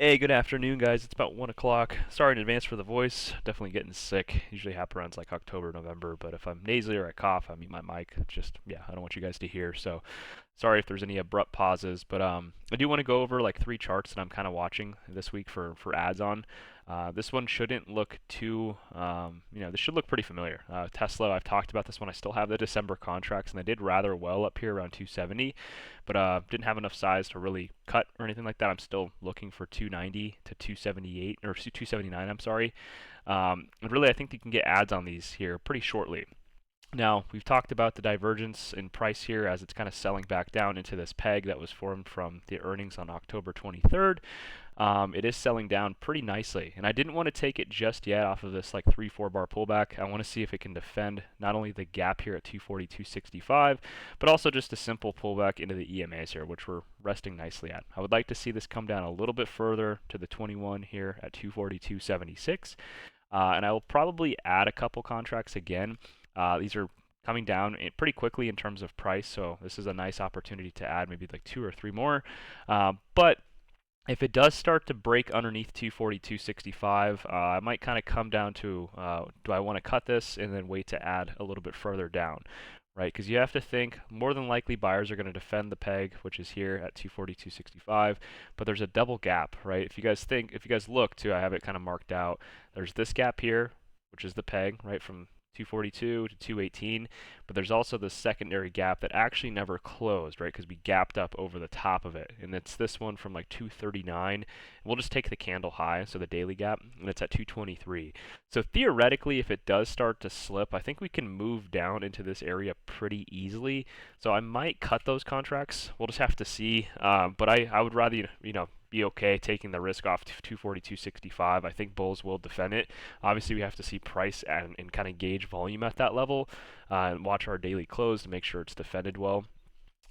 Hey, good afternoon, guys. It's about 1 o'clock. Sorry in advance for the voice. Definitely getting sick. Usually happens around like October, November, but if I'm nasally or I cough, I mute my mic. Just, yeah, I don't want you guys to hear. So sorry if there's any abrupt pauses, but I do want to go over like three charts that I'm kind of watching this week for ads on. This one shouldn't look too, this should look pretty familiar. Tesla, I've talked about this one. I still have the December contracts, and they did rather well up here around 270, but didn't have enough size to really cut or anything like that. I'm still looking for 290 to 278 or 279. I'm sorry. And really, I think you can get ads on these here pretty shortly. Now, we've talked about the divergence in price here as it's kind of selling back down into this peg that was formed from the earnings on October 23rd. It is selling down pretty nicely, and I didn't want to take it just yet off of this like 3-4 bar pullback. I want to see if it can defend not only the gap here at 240-265, but also just a simple pullback into the EMAs here, which we're resting nicely at. I would like to see this come down a little bit further to the 21 here at 240-276, and I will probably add a couple contracts again. These are coming down pretty quickly in terms of price, so this is a nice opportunity to add maybe like 2 or 3 more. But if it does start to break underneath 240, 265, I might kind of come down to do I want to cut this and then wait to add a little bit further down, right? Because you have to think more than likely buyers are going to defend the peg, which is here at 240, 265, but there's a double gap, right? If you guys look too, I have it kind of marked out. There's this gap here, which is the peg, right, from 242 to 218, but there's also the secondary gap that actually never closed, right? Because we gapped up over the top of it, and it's this one from like 239. We'll just take the candle high, so the daily gap, and it's at 223. So theoretically, if it does start to slip, I think we can move down into this area pretty easily. So I might cut those contracts. We'll just have to see. But I would rather be okay taking the risk off to 240, 265. I think bulls will defend it. Obviously, we have to see price and kind of gauge volume at that level and watch our daily close to make sure it's defended well.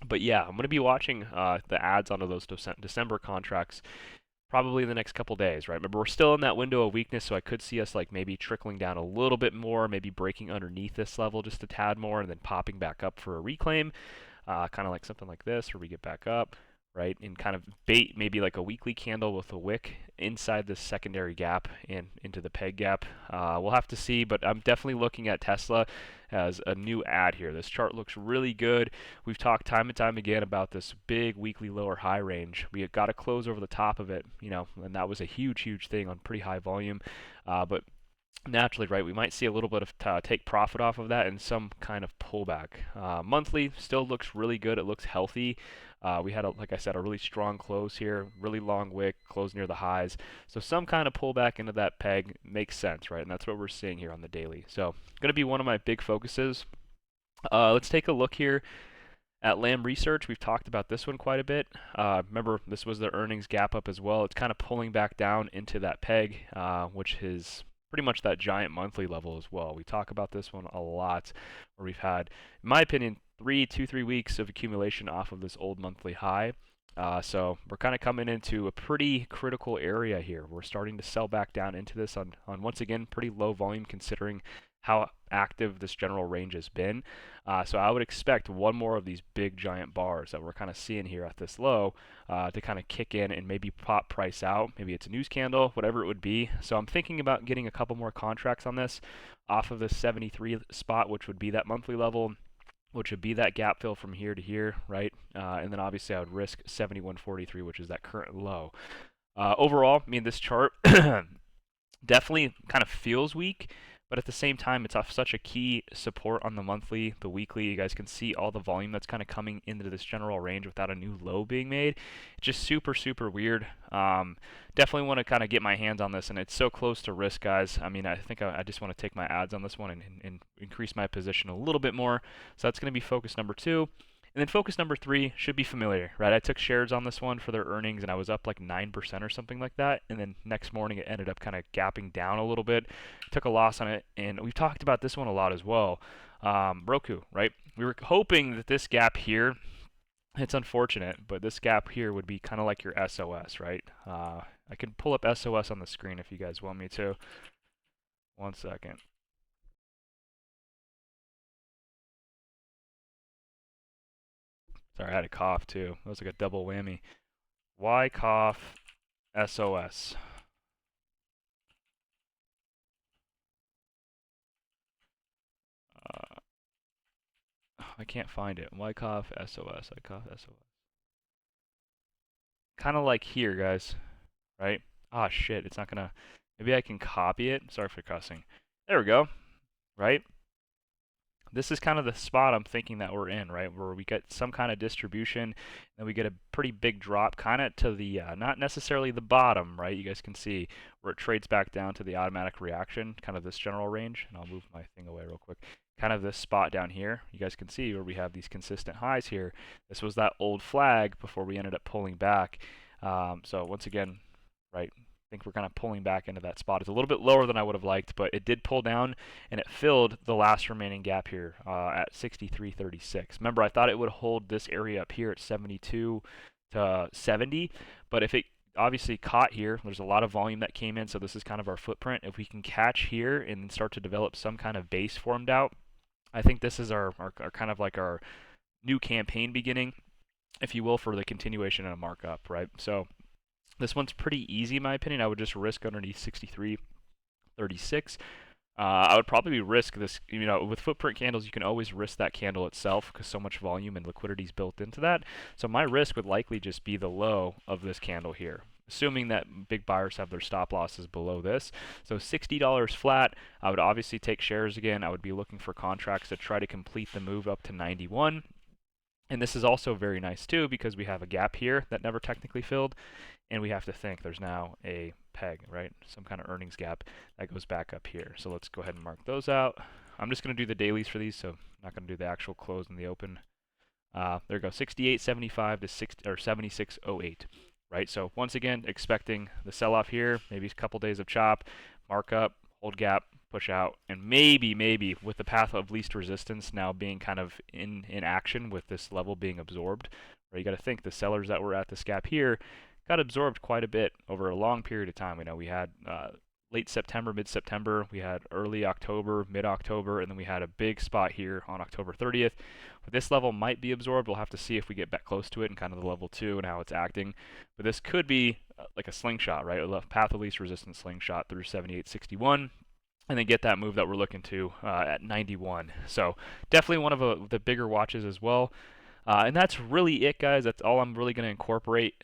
But yeah, I'm going to be watching the ads onto those December contracts probably in the next couple days, right? Remember, we're still in that window of weakness, so I could see us like maybe trickling down a little bit more, maybe breaking underneath this level just a tad more, and then popping back up for a reclaim, kind of like something like this, where we get back up, right? And kind of bait maybe like a weekly candle with a wick inside this secondary gap and into the peg gap. We'll have to see, but I'm definitely looking at Tesla as a new ad here. This chart looks really good. We've talked time and time again about this big weekly lower high range. We got to close over the top of it, and that was a huge thing on pretty high volume. But naturally, right, we might see a little bit of take profit off of that and some kind of pullback. Monthly still looks really good. It looks healthy. We had, like I said, a really strong close here, really long wick, close near the highs. So some kind of pullback into that peg makes sense, right? And that's what we're seeing here on the daily. So going to be one of my big focuses. Let's take a look here at Lam Research. We've talked about this one quite a bit. Remember, this was the earnings gap up as well. It's kind of pulling back down into that peg, which is pretty much that giant monthly level as well. We talk about this one a lot, where we've had, in my opinion, 3 weeks of accumulation off of this old monthly high. So we're kind of coming into a pretty critical area here. We're starting to sell back down into this on once again pretty low volume considering how active this general range has been. So I would expect one more of these big giant bars that we're kind of seeing here at this low to kind of kick in and maybe pop price out. Maybe it's a news candle, whatever it would be. So I'm thinking about getting a couple more contracts on this off of this 73 spot, which would be that monthly level, which would be that gap fill from here to here, right? And then obviously I would risk 71.43, which is that current low. Overall, I mean, this chart definitely kind of feels weak, but at the same time, it's off such a key support on the monthly, the weekly. You guys can see all the volume that's kind of coming into this general range without a new low being made. It's just super weird. Definitely want to kind of get my hands on this, and it's so close to risk, guys. I mean, I think I just want to take my ads on this one and increase my position a little bit more. So that's going to be focus number 2. And then focus number 3 should be familiar, right? I took shares on this one for their earnings, and I was up like 9% or something like that. And then next morning, it ended up kind of gapping down a little bit. Took a loss on it, and we've talked about this one a lot as well. Roku, right? We were hoping that this gap here, it's unfortunate, but this gap here would be kind of like your SOS, right? I can pull up SOS on the screen if you guys want me to. One second. Sorry, I had a cough too. That was like a double whammy. Why cough? SOS. I can't find it. Wyckoff SOS. Wyckoff SOS. Kind of like here, guys. Right? Ah, shit. It's not gonna. Maybe I can copy it. Sorry for cussing. There we go. Right? This is kind of the spot I'm thinking that we're in, right? Where we get some kind of distribution, and we get a pretty big drop, kind of to the, not necessarily the bottom, right? You guys can see where it trades back down to the automatic reaction, kind of this general range. And I'll move my thing away real quick. Kind of this spot down here, you guys can see where we have these consistent highs here. This was that old flag before we ended up pulling back. So once again, right, think we're kind of pulling back into that spot. It's a little bit lower than I would have liked, but it did pull down and it filled the last remaining gap here at 63.36. Remember, I thought it would hold this area up here at 72 to 70, but if it obviously caught here, there's a lot of volume that came in, so this is kind of our footprint. If we can catch here and start to develop some kind of base formed out, I think this is our kind of like our new campaign beginning, if you will, for the continuation and a markup, right? So this one's pretty easy in my opinion. I would just risk underneath 63.36. I would probably risk this, with footprint candles, you can always risk that candle itself because so much volume and liquidity is built into that. So my risk would likely just be the low of this candle here, assuming that big buyers have their stop losses below this. So $60 flat, I would obviously take shares again. I would be looking for contracts to try to complete the move up to 91. And this is also very nice too because we have a gap here that never technically filled, and we have to think there's now a peg, right? Some kind of earnings gap that goes back up here. So let's go ahead and mark those out. I'm just going to do the dailies for these, so I'm not going to do the actual close in the open. There we go, 68.75 to 76.08, right? So once again, expecting the sell-off here, maybe a couple days of chop, mark up, hold gap, push out, and maybe with the path of least resistance now being kind of in action with this level being absorbed, right? You got to think the sellers that were at this gap here got absorbed quite a bit over a long period of time. We had late September, mid-September, we had early October, mid-October, and then we had a big spot here on October 30th. But this level might be absorbed. We'll have to see if we get back close to it and kind of the level 2 and how it's acting. But this could be like a slingshot, right? A path of least resistance slingshot through 78.61. And then get that move that we're looking to at 91. So definitely one of the bigger watches as well. And that's really it, guys. That's all I'm really going to incorporate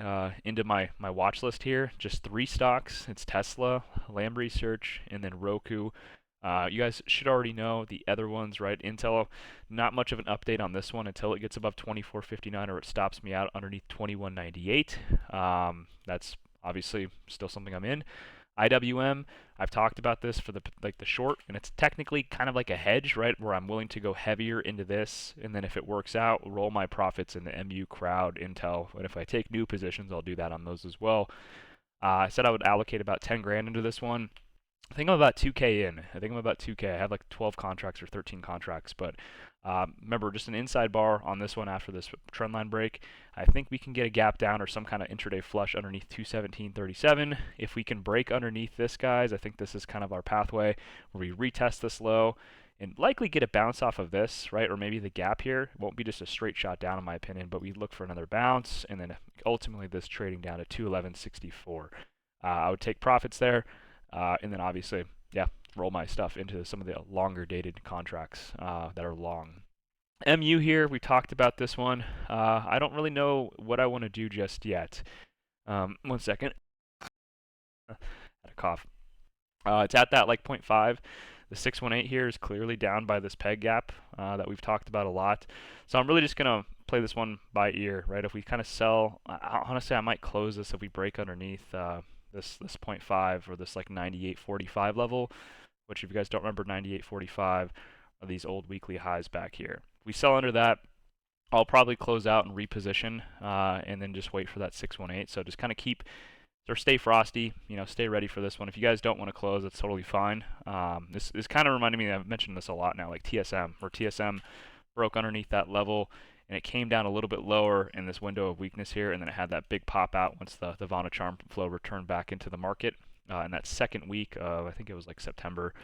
into my watch list here. Just 3 stocks. It's Tesla, Lam Research, and then Roku. You guys should already know the other ones, right? Intel, not much of an update on this one until it gets above 24.59 or it stops me out underneath 21.98. That's obviously still something I'm in. IWM, I've talked about this for the short, and it's technically kind of like a hedge, right? Where I'm willing to go heavier into this, and then if it works out, roll my profits in the MU crowd Intel. And if I take new positions, I'll do that on those as well. I said I would allocate about 10 grand into this one. I think I'm about 2K in. I think I'm about 2K. I have like 12 contracts or 13 contracts, but remember, just an inside bar on this one after this trendline break. I think we can get a gap down or some kind of intraday flush underneath 217.37. If we can break underneath this, guys, I think this is kind of our pathway where we retest this low and likely get a bounce off of this, right? Or maybe the gap here. It won't be just a straight shot down in my opinion, but we look for another bounce and then ultimately this trading down to 211.64. I would take profits there. And then obviously, yeah, roll my stuff into some of the longer dated contracts that are long. MU here, we talked about this one. I don't really know what I want to do just yet. 1 second. Had a cough. It's at that like 0.5. The 618 here is clearly down by this peg gap that we've talked about a lot. So I'm really just going to play this one by ear, right? If we kind of sell, honestly, I might close this if we break underneath this 0.5 or this like 98.45 level, which if you guys don't remember, 98.45 are these old weekly highs back here. If we sell under that, I'll probably close out and reposition and then just wait for that 618. So just kind of keep or stay frosty, stay ready for this one. If you guys don't want to close, that's totally fine. This is kind of reminding me, I've mentioned this a lot now, like TSM, where TSM broke underneath that level and it came down a little bit lower in this window of weakness here, and then it had that big pop out once the Vana charm flow returned back into the market in that second week of, I think it was like September.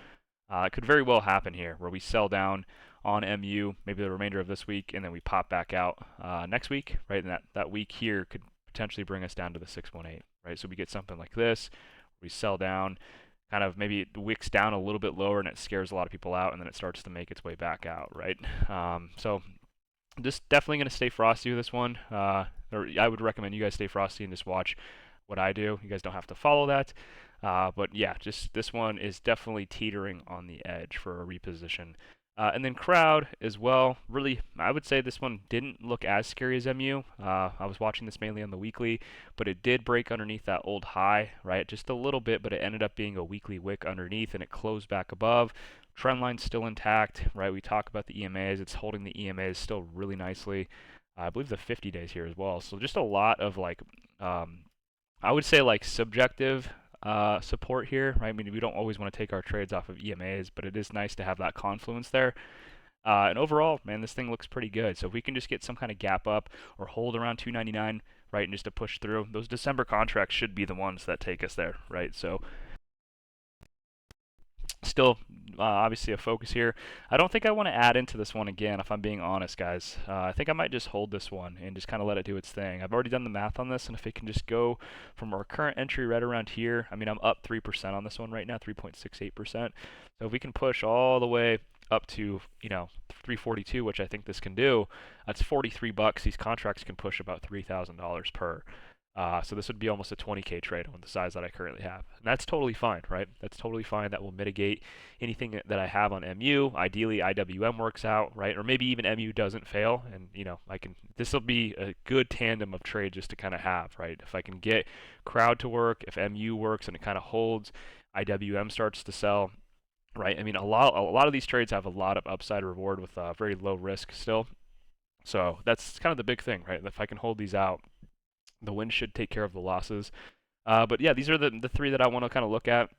It could very well happen here where we sell down on MU maybe the remainder of this week and then we pop back out next week, right? And that week here could potentially bring us down to the 618. right? So we get something like this, we sell down, kind of maybe it wicks down a little bit lower and it scares a lot of people out, and then it starts to make its way back out, right? So just definitely going to stay frosty with this one. Or I would recommend you guys stay frosty and just watch what I do. You guys don't have to follow that. But yeah, just this one is definitely teetering on the edge for a reposition. And then crowd as well. Really, I would say this one didn't look as scary as MU. I was watching this mainly on the weekly, but it did break underneath that old high, right? Just a little bit, but it ended up being a weekly wick underneath, and it closed back above. Trend line's still intact, right? We talk about the EMAs. It's holding the EMAs still really nicely. I believe the 50 days here as well. So just a lot of like, I would say like subjective support here, right? I mean, we don't always want to take our trades off of EMAs, but it is nice to have that confluence there. And overall, man, this thing looks pretty good. So if we can just get some kind of gap up or hold around 299, right, and just to push through, those December contracts should be the ones that take us there, right? So still obviously a focus here. I don't think I want to add into this one again, if I'm being honest, guys. I think I might just hold this one and just kind of let it do its thing. I've already done the math on this, and if it can just go from our current entry right around here, I mean, I'm up 3% on this one right now, 3.68%. So if we can push all the way up to, 342, which I think this can do, that's 43 bucks. These contracts can push about $3,000 per. So this would be almost a 20K trade on the size that I currently have. And that's totally fine, right? That's totally fine. That will mitigate anything that I have on MU. Ideally, IWM works out, right? Or maybe even MU doesn't fail. And, this will be a good tandem of trade just to kind of have, right? If I can get crowd to work, if MU works and it kind of holds, IWM starts to sell, right? I mean, a lot of these trades have a lot of upside reward with very low risk still. So that's kind of the big thing, right? If I can hold these out, the win should take care of the losses. But yeah, these are the three that I want to kind of look at.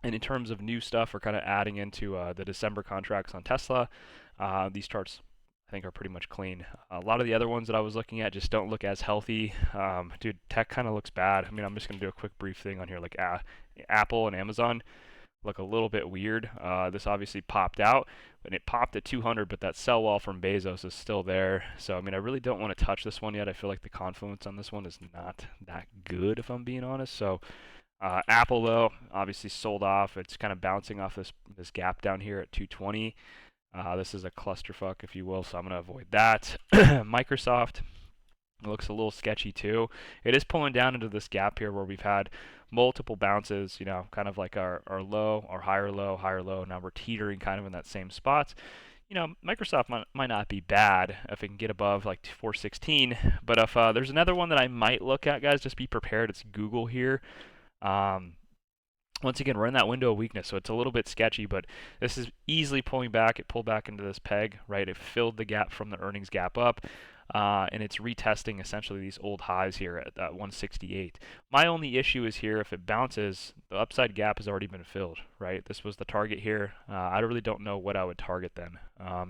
And in terms of new stuff, we're kind of adding into the December contracts on Tesla. These charts, I think, are pretty much clean. A lot of the other ones that I was looking at just don't look as healthy. Dude, tech kind of looks bad. I mean, I'm just going to do a quick brief thing on here, like Apple and Amazon look a little bit weird. This obviously popped out, and it popped at 200, but that sell wall from Bezos is still there. So, I mean, I really don't want to touch this one yet. I feel like the confluence on this one is not that good, if I'm being honest. So, Apple, though, obviously sold off. It's kind of bouncing off this gap down here at 220. This is a clusterfuck, if you will, so I'm going to avoid that. Microsoft, it looks a little sketchy too. It is pulling down into this gap here where we've had multiple bounces, kind of like our low, our higher low. Now we're teetering kind of in that same spot. Microsoft might not be bad if it can get above like 416. But if there's another one that I might look at, guys, just be prepared. It's Google here. Once again, we're in that window of weakness, so it's a little bit sketchy, but this is easily pulling back. It pulled back into this peg, right? It filled the gap from the earnings gap up. And it's retesting essentially these old highs here at 168. My only issue is here, if it bounces, the upside gap has already been filled, right? This was the target here. I really don't know what I would target then.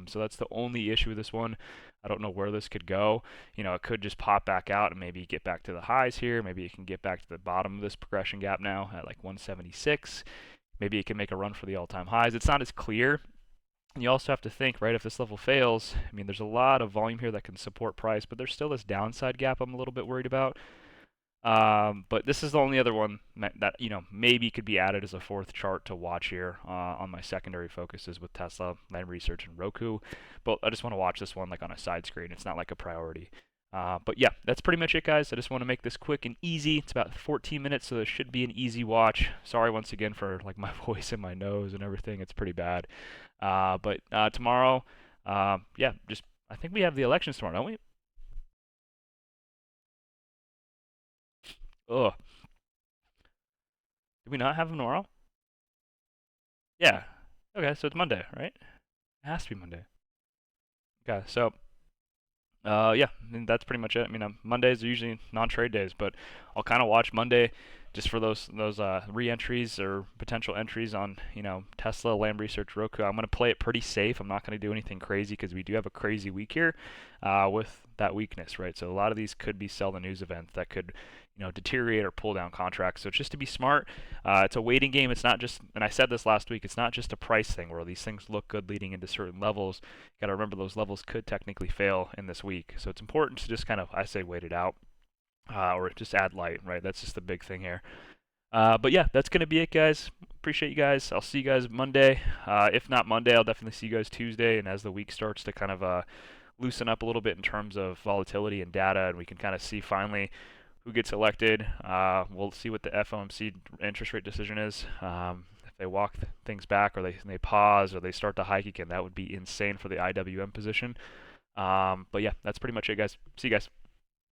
So that's the only issue with this one. I don't know where this could go. It could just pop back out and maybe get back to the highs here. Maybe it can get back to the bottom of this progression gap now at like 176. Maybe it can make a run for the all-time highs. It's not as clear. You also have to think, right, if this level fails, I mean, there's a lot of volume here that can support price, but there's still this downside gap I'm a little bit worried about. But this is the only other one that, maybe could be added as a fourth chart to watch here on my secondary focuses with Tesla, Lam Research, and Roku. But I just want to watch this one like on a side screen. It's not like a priority. But yeah, that's pretty much it, guys. I just want to make this quick and easy. It's about 14 minutes, so this should be an easy watch. Sorry once again for like my voice and my nose and everything. It's pretty bad. But tomorrow, yeah, I think we have the elections tomorrow, don't we? Ugh. Do we not have them tomorrow? Yeah. Okay, so it's Monday, right? It has to be Monday. Okay, so yeah, and that's pretty much it. I mean, Mondays are usually non-trade days, but I'll kind of watch Monday just for those re-entries or potential entries on Tesla, Lam Research, Roku. I'm gonna play it pretty safe. I'm not gonna do anything crazy because we do have a crazy week here with that weakness, right? So a lot of these could be sell the news events that could deteriorate or pull down contracts. So just to be smart, it's a waiting game. It's not just, and I said this last week, it's not just a price thing where these things look good leading into certain levels. You got to remember those levels could technically fail in this week. So it's important to just kind of, I say, wait it out. or just add light, right? That's just the big thing here. But yeah, that's going to be it, guys. Appreciate you guys. I'll see you guys Monday. If not Monday, I'll definitely see you guys Tuesday. And as the week starts to kind of loosen up a little bit in terms of volatility and data, and we can kind of see finally who gets elected. We'll see what the FOMC interest rate decision is. If they walk things back, or they pause, or they start to hike again, that would be insane for the IWM position. But yeah, that's pretty much it, guys. See you guys.